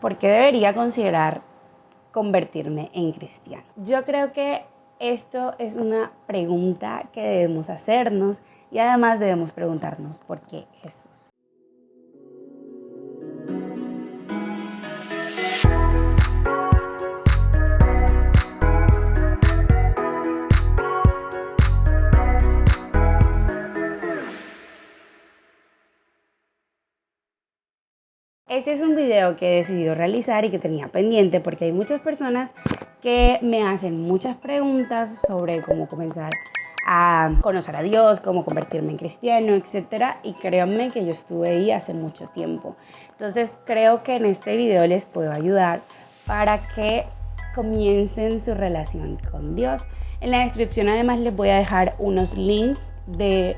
¿Por qué debería considerar convertirme en cristiano? Yo creo que esto es una pregunta que debemos hacernos y además debemos preguntarnos ¿por qué Jesús? Ese es un video que he decidido realizar y que tenía pendiente porque hay muchas personas que me hacen muchas preguntas sobre cómo comenzar a conocer a Dios, cómo convertirme en cristiano, etc. Y créanme que yo estuve ahí hace mucho tiempo. Entonces creo que en este video les puedo ayudar para que comiencen su relación con Dios. En la descripción además les voy a dejar unos links de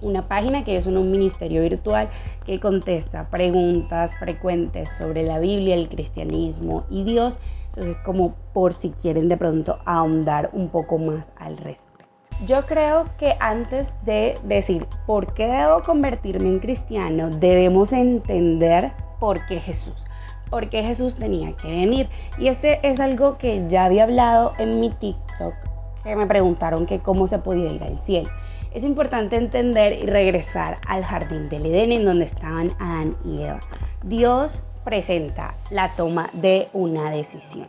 una página que es un ministerio virtual que contesta preguntas frecuentes sobre la Biblia, el cristianismo y Dios. Entonces, como por si quieren de pronto ahondar un poco más al respecto. Yo creo que antes de decir por qué debo convertirme en cristiano, debemos entender por qué Jesús. Porque Jesús tenía que venir. Y este es algo que ya había hablado en mi TikTok, que me preguntaron que cómo se podía ir al cielo. Es importante entender y regresar al jardín del Edén, en donde estaban Adán y Eva. Dios presenta la toma de una decisión.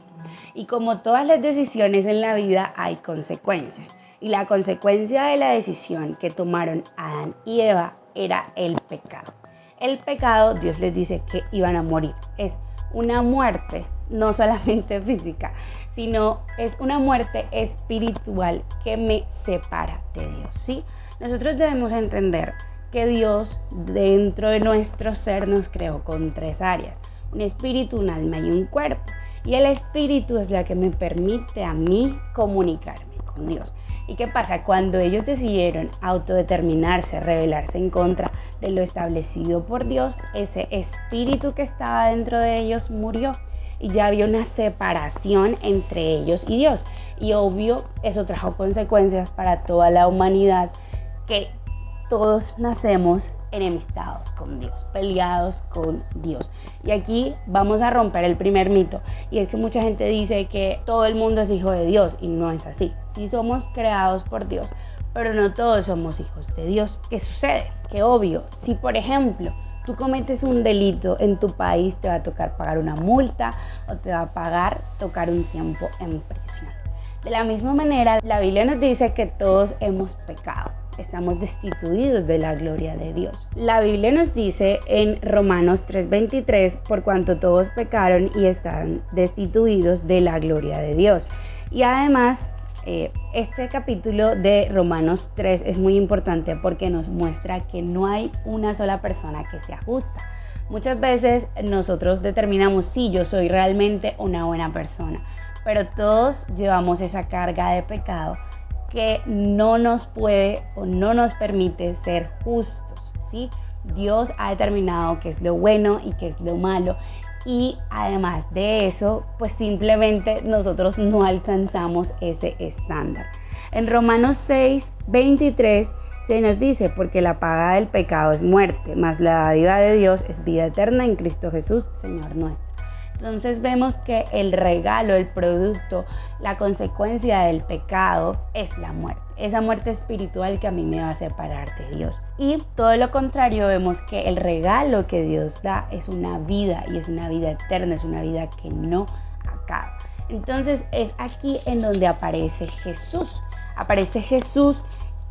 Y como todas las decisiones en la vida, hay consecuencias. Y la consecuencia de la decisión que tomaron Adán y Eva era el pecado. El pecado, Dios les dice que iban a morir. Es una muerte, no solamente física, sino es una muerte espiritual que me separa de Dios, ¿sí? Nosotros debemos entender que Dios dentro de nuestro ser nos creó con 3 áreas, un espíritu, un alma y un cuerpo. Y el espíritu es la que me permite a mí comunicarme con Dios. ¿Y qué pasa? Cuando ellos decidieron autodeterminarse, rebelarse en contra de lo establecido por Dios, ese espíritu que estaba dentro de ellos murió y ya había una separación entre ellos y Dios. Y obvio, eso trajo consecuencias para toda la humanidad, que todos nacemos enemistados con Dios, peleados con Dios. Y aquí vamos a romper el primer mito, y es que mucha gente dice que todo el mundo es hijo de Dios, y no es así. Sí somos creados por Dios, pero no todos somos hijos de Dios. ¿Qué sucede? Que obvio, si por ejemplo tú cometes un delito en tu país, te va a tocar pagar una multa o te va a pagar tocar un tiempo en prisión. De la misma manera, la Biblia nos dice que todos hemos pecado. Estamos destituidos de la gloria de Dios. La Biblia nos dice en Romanos 3:23, por cuanto todos pecaron y están destituidos de la gloria de Dios. Y además, este capítulo de Romanos 3 es muy importante porque nos muestra que no hay una sola persona que sea justa. Muchas veces nosotros determinamos si yo soy realmente una buena persona, pero todos llevamos esa carga de pecado que no nos puede o no nos permite ser justos, ¿sí? Dios ha determinado qué es lo bueno y qué es lo malo, y además de eso, pues simplemente nosotros no alcanzamos ese estándar. En Romanos 6:23 se nos dice, porque la paga del pecado es muerte, mas la dádiva de Dios es vida eterna en Cristo Jesús, Señor nuestro. Entonces vemos que el regalo, el producto, la consecuencia del pecado es la muerte. Esa muerte espiritual que a mí me va a separar de Dios. Y todo lo contrario, vemos que el regalo que Dios da es una vida, y es una vida eterna, es una vida que no acaba. Entonces es aquí en donde aparece Jesús. Aparece Jesús.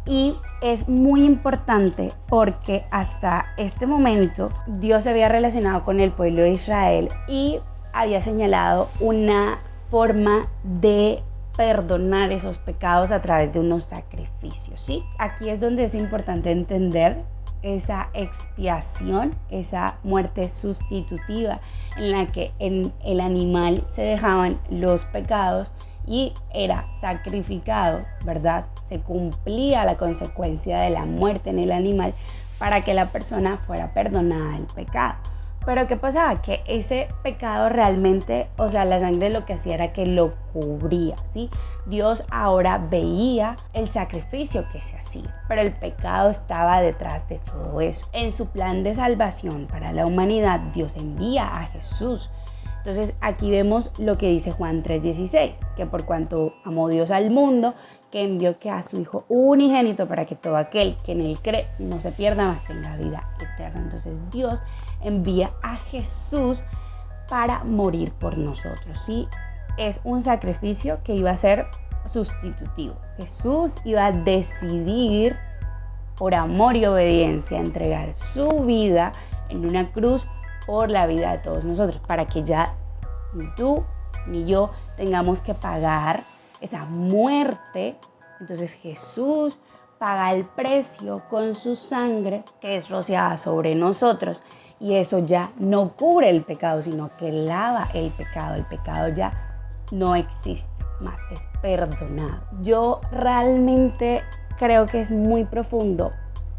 Y es muy importante porque hasta este momento Dios se había relacionado con el pueblo de Israel y había señalado una forma de perdonar esos pecados a través de unos sacrificios, ¿sí? Aquí es donde es importante entender esa expiación, esa muerte sustitutiva en la que en el animal se dejaban los pecados y era sacrificado, ¿verdad? Se cumplía la consecuencia de la muerte en el animal para que la persona fuera perdonada del pecado. Pero ¿qué pasaba? Que ese pecado realmente, o sea, la sangre lo que hacía era que lo cubría, ¿sí? Dios ahora veía el sacrificio que se hacía, pero el pecado estaba detrás de todo eso. En su plan de salvación para la humanidad, Dios envía a Jesús. Entonces aquí vemos lo que dice Juan 3:16, que por cuanto amó Dios al mundo, que envió que a su Hijo unigénito para que todo aquel que en él cree no se pierda, mas tenga vida eterna. Entonces Dios envía a Jesús para morir por nosotros, ¿sí? Es un sacrificio que iba a ser sustitutivo. Jesús iba a decidir por amor y obediencia entregar su vida en una cruz por la vida de todos nosotros, para que ya ni tú ni yo tengamos que pagar esa muerte. Entonces Jesús paga el precio con su sangre que es rociada sobre nosotros, y eso ya no cubre el pecado, sino que lava el pecado. El pecado ya no existe más, es perdonado. Yo realmente creo que es muy profundo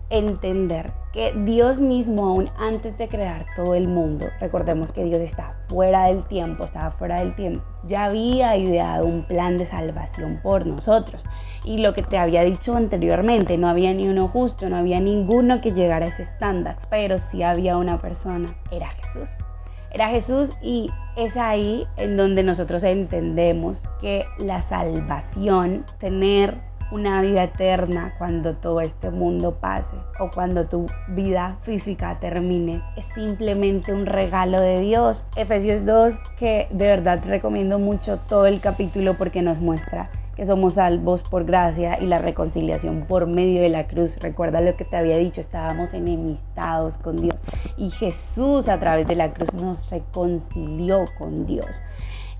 entender que Dios mismo, aún antes de crear todo el mundo, recordemos que Dios está fuera del tiempo, estaba fuera del tiempo, ya había ideado un plan de salvación por nosotros. Y lo que te había dicho anteriormente, no había ni uno justo, no había ninguno que llegara a ese estándar, pero sí había una persona, era Jesús. Era Jesús, y es ahí en donde nosotros entendemos que la salvación, tener una vida eterna cuando todo este mundo pase o cuando tu vida física termine, es simplemente un regalo de Dios. Efesios 2, que de verdad recomiendo mucho todo el capítulo porque nos muestra que somos salvos por gracia y la reconciliación por medio de la cruz. Recuerda lo que te había dicho, estábamos enemistados con Dios y Jesús a través de la cruz nos reconcilió con Dios.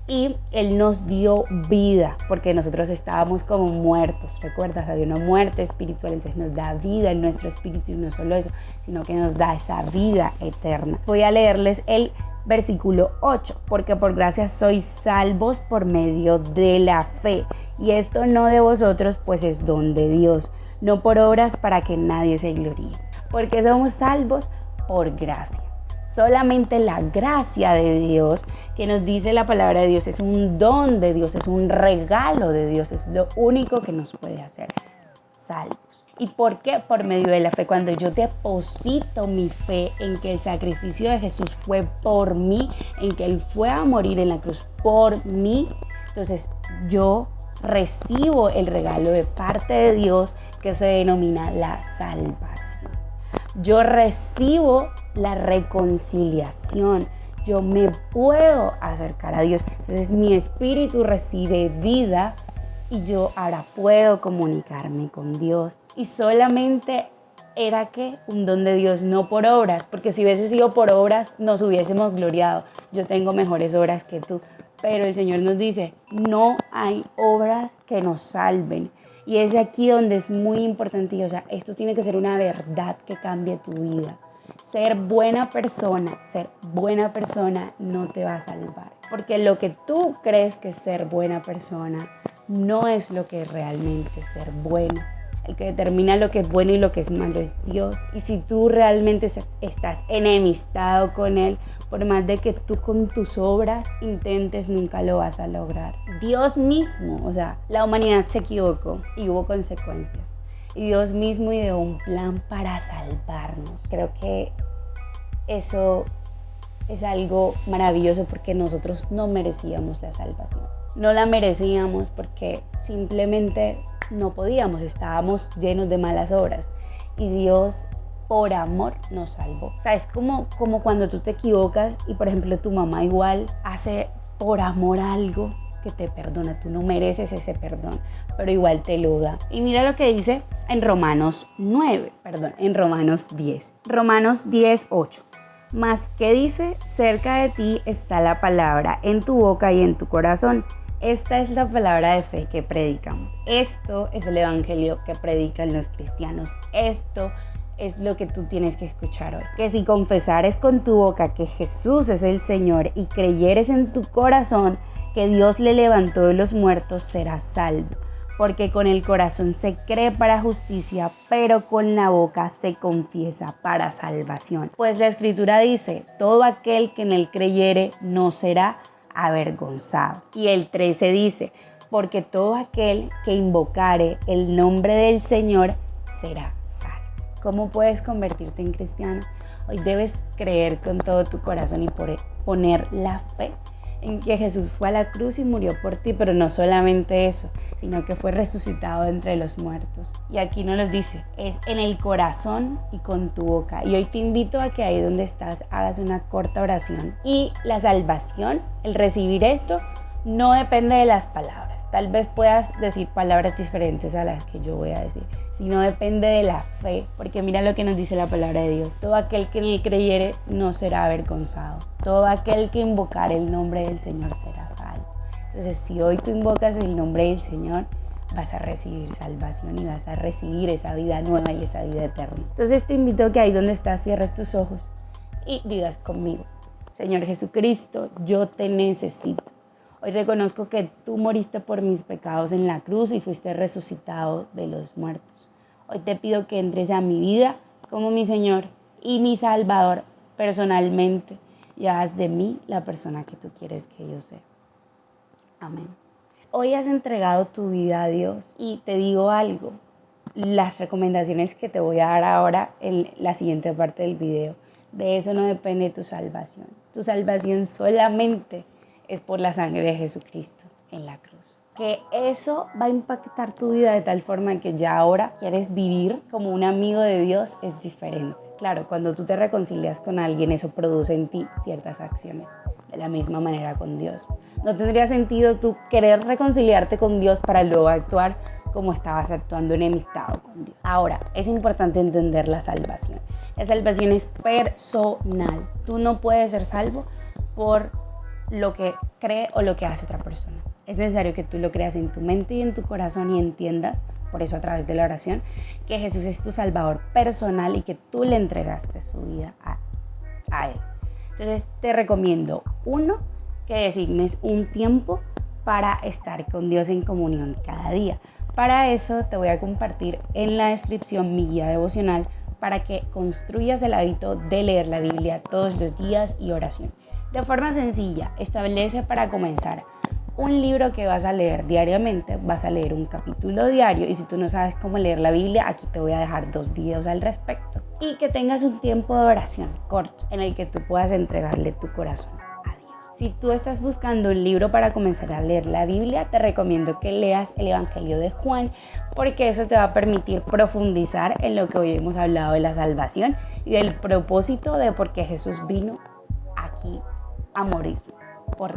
Y Él nos dio vida, porque nosotros estábamos como muertos. ¿Recuerdas? Había una muerte espiritual, entonces nos da vida en nuestro espíritu, y no solo eso, sino que nos da esa vida eterna. Voy a leerles el versículo 8, porque por gracia sois salvos por medio de la fe, y esto no de vosotros, pues es don de Dios, no por obras para que nadie se gloríe, porque somos salvos por gracia. Solamente la gracia de Dios, que nos dice la palabra de Dios, es un don de Dios, es un regalo de Dios, es lo único que nos puede hacer salvos. ¿Y por qué? Por medio de la fe. Cuando yo deposito mi fe en que el sacrificio de Jesús fue por mí, en que Él fue a morir en la cruz por mí, entonces yo recibo el regalo de parte de Dios que se denomina la salvación. Yo recibo la reconciliación, yo me puedo acercar a Dios. Entonces mi espíritu recibe vida y yo ahora puedo comunicarme con Dios. Y solamente era que un don de Dios, no por obras, porque si hubiese sido por obras nos hubiésemos gloriado. Yo tengo mejores obras que tú, pero el Señor nos dice, no hay obras que nos salven. Y es aquí donde es muy importante, o sea, esto tiene que ser una verdad que cambie tu vida. Ser buena persona no te va a salvar. Porque lo que tú crees que es ser buena persona no es lo que realmente es ser bueno. El que determina lo que es bueno y lo que es malo es Dios. Y si tú realmente estás enemistado con Él, por más de que tú con tus obras intentes, nunca lo vas a lograr. Dios mismo, o sea, la humanidad se equivocó y hubo consecuencias. Y Dios mismo ideó un plan para salvarnos. Creo que eso es algo maravilloso, porque nosotros no merecíamos la salvación. No la merecíamos porque simplemente no podíamos, estábamos llenos de malas obras. Y Dios, por amor, nos salvó. O sea, es como cuando tú te equivocas y, por ejemplo, tu mamá igual hace por amor algo que te perdona. Tú no mereces ese perdón, pero igual te lo da. Y mira lo que dice en Romanos 10. Romanos 10:8. Mas, ¿qué dice? Cerca de ti está la palabra, en tu boca y en tu corazón. Esta es la palabra de fe que predicamos. Esto es el evangelio que predican los cristianos. Esto es lo que tú tienes que escuchar hoy. Que si confesares con tu boca que Jesús es el Señor y creyeres en tu corazón que Dios le levantó de los muertos, serás salvo. Porque con el corazón se cree para justicia, pero con la boca se confiesa para salvación. Pues la Escritura dice, todo aquel que en él creyere no será avergonzado. Y el 13 dice, porque todo aquel que invocare el nombre del Señor será salvo. ¿Cómo puedes convertirte en cristiano? Hoy debes creer con todo tu corazón y poner la fe en que Jesús fue a la cruz y murió por ti, pero no solamente eso, sino que fue resucitado entre los muertos. Y aquí nos lo dice, es en el corazón y con tu boca. Y hoy te invito a que ahí donde estás hagas una corta oración. Y la salvación, el recibir esto, no depende de las palabras. Tal vez puedas decir palabras diferentes a las que yo voy a decir, sino depende de la fe, porque mira lo que nos dice la palabra de Dios. Todo aquel que en él creyere no será avergonzado. Todo aquel que invocare el nombre del Señor será salvo. Entonces, si hoy tú invocas el nombre del Señor, vas a recibir salvación y vas a recibir esa vida nueva y esa vida eterna. Entonces te invito a que ahí donde estás cierres tus ojos y digas conmigo: Señor Jesucristo, yo te necesito. Hoy reconozco que tú moriste por mis pecados en la cruz y fuiste resucitado de los muertos. Hoy te pido que entres a mi vida como mi Señor y mi Salvador personalmente y hagas de mí la persona que tú quieres que yo sea. Amén. Hoy has entregado tu vida a Dios y te digo algo. Las recomendaciones que te voy a dar ahora en la siguiente parte del video, de eso no depende tu salvación. Tu salvación solamente es por la sangre de Jesucristo en la cruz. Que eso va a impactar tu vida de tal forma que ya ahora quieres vivir como un amigo de Dios es diferente. Claro, cuando tú te reconcilias con alguien, eso produce en ti ciertas acciones. De la misma manera con Dios. No tendría sentido tú querer reconciliarte con Dios para luego actuar como estabas actuando enemistado con Dios. Ahora, es importante entender la salvación. La salvación es personal. Tú no puedes ser salvo por lo que cree o lo que hace otra persona. Es necesario que tú lo creas en tu mente y en tu corazón y entiendas, por eso a través de la oración, que Jesús es tu Salvador personal y que tú le entregaste su vida a Él. Entonces te recomiendo, uno, que designes un tiempo para estar con Dios en comunión cada día. Para eso te voy a compartir en la descripción mi guía devocional para que construyas el hábito de leer la Biblia todos los días y oración. De forma sencilla, establece para comenzar un libro que vas a leer diariamente, vas a leer un capítulo diario y si tú no sabes cómo leer la Biblia, aquí te voy a dejar 2 videos al respecto. Y que tengas un tiempo de oración corto en el que tú puedas entregarle tu corazón a Dios. Si tú estás buscando un libro para comenzar a leer la Biblia, te recomiendo que leas el Evangelio de Juan porque eso te va a permitir profundizar en lo que hoy hemos hablado de la salvación y del propósito de por qué Jesús vino aquí a morir por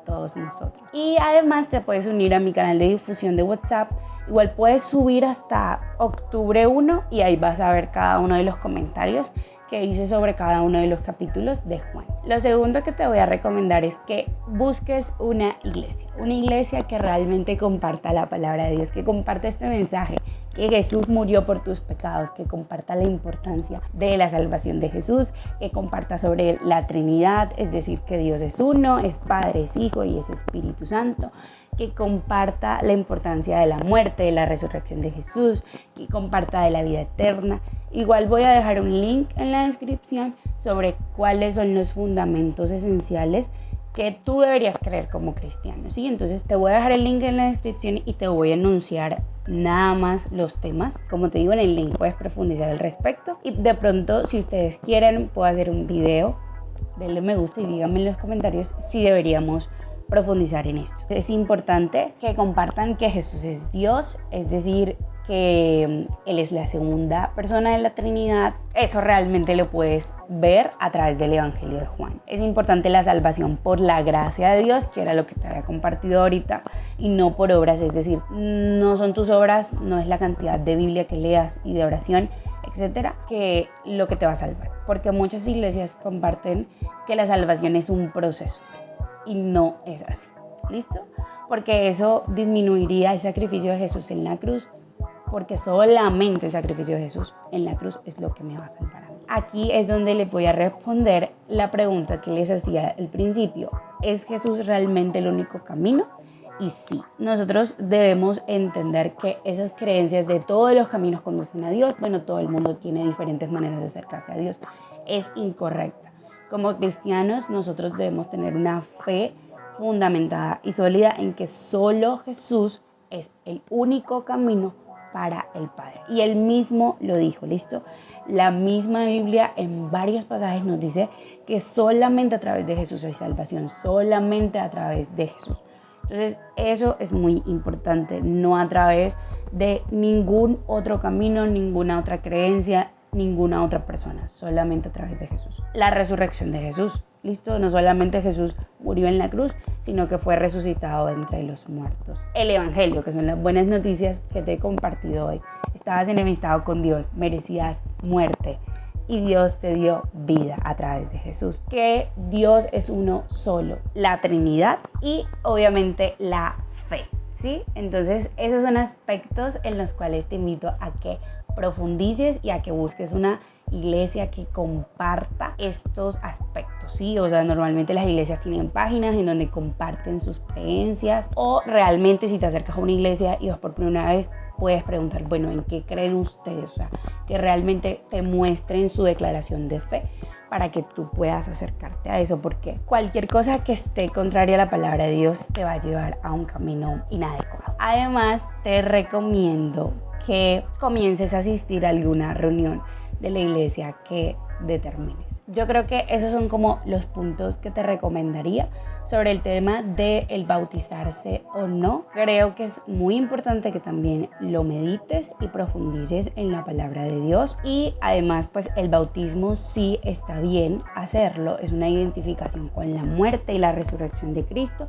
todos nosotros. Y además te puedes unir a mi canal de difusión de WhatsApp. Igual puedes subir hasta octubre 1 y ahí vas a ver cada uno de los comentarios que hice sobre cada uno de los capítulos de Juan. Lo segundo que te voy a recomendar es que busques una iglesia que realmente comparta la palabra de Dios, que comparte este mensaje, que Jesús murió por tus pecados, que comparta la importancia de la salvación de Jesús, que comparta sobre la Trinidad, es decir, que Dios es uno, es Padre, es Hijo y es Espíritu Santo, que comparta la importancia de la muerte, de la resurrección de Jesús, que comparta de la vida eterna. Igual voy a dejar un link en la descripción sobre cuáles son los fundamentos esenciales que tú deberías creer como cristiano, ¿sí? Entonces te voy a dejar el link en la descripción y te voy a anunciar nada más los temas. Como te digo, en el link puedes profundizar al respecto y de pronto, si ustedes quieren, puedo hacer un video. Denle me gusta y díganme en los comentarios si deberíamos profundizar en esto. Es importante que compartan que Jesús es Dios, es decir, que Él es la segunda persona de la Trinidad. Eso realmente lo puedes ver a través del Evangelio de Juan. Es importante la salvación por la gracia de Dios, que era lo que te había compartido ahorita, y no por obras, es decir, no son tus obras, no es la cantidad de Biblia que leas y de oración, etcétera, que lo que te va a salvar. Porque muchas iglesias comparten que la salvación es un proceso y no es así. ¿Listo? Porque eso disminuiría el sacrificio de Jesús en la cruz, porque solamente el sacrificio de Jesús en la cruz es lo que me va a salvar a mí. Aquí es donde le voy a responder la pregunta que les hacía al principio. ¿Es Jesús realmente el único camino? Y sí, nosotros debemos entender que esas creencias de todos los caminos conducen a Dios, bueno, todo el mundo tiene diferentes maneras de acercarse a Dios, es incorrecta. Como cristianos, nosotros debemos tener una fe fundamentada y sólida en que solo Jesús es el único camino para el Padre. Y él mismo lo dijo, ¿listo? La misma Biblia en varios pasajes nos dice que solamente a través de Jesús hay salvación, solamente a través de Jesús. Entonces eso es muy importante, no a través de ningún otro camino, ninguna otra creencia, ninguna otra persona, solamente a través de Jesús. La resurrección de Jesús, ¿listo? No solamente Jesús murió en la cruz, sino que fue resucitado entre los muertos. El Evangelio, que son las buenas noticias que te he compartido hoy. Estabas enemistado con Dios, merecías muerte y Dios te dio vida a través de Jesús. Que Dios es uno solo, la Trinidad y obviamente la fe, ¿sí? Entonces esos son aspectos en los cuales te invito a que profundices y a que busques una iglesia que comparta estos aspectos, ¿sí? O sea, normalmente las iglesias tienen páginas en donde comparten sus creencias, o realmente si te acercas a una iglesia y vas por primera vez, puedes preguntar, bueno, ¿en qué creen ustedes? O sea, que realmente te muestren su declaración de fe para que tú puedas acercarte a eso, porque cualquier cosa que esté contraria a la palabra de Dios te va a llevar a un camino inadecuado. Además, te recomiendo que comiences a asistir a alguna reunión de la iglesia que determines. Yo creo que esos son como los puntos que te recomendaría sobre el tema de el bautizarse o no. Creo que es muy importante que también lo medites y profundices en la palabra de Dios, y además pues el bautismo sí está bien hacerlo, es una identificación con la muerte y la resurrección de Cristo,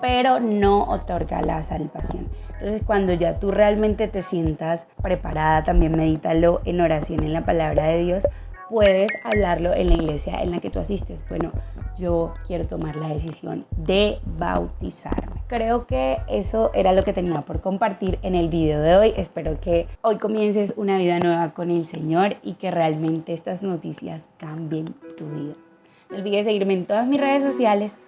pero no otorga la salvación. Entonces, cuando ya tú realmente te sientas preparada, también medítalo en oración en la palabra de Dios. Puedes hablarlo en la iglesia en la que tú asistes. Bueno, yo quiero tomar la decisión de bautizarme. Creo que eso era lo que tenía por compartir en el video de hoy. Espero que hoy comiences una vida nueva con el Señor y que realmente estas noticias cambien tu vida. No olvides seguirme en todas mis redes sociales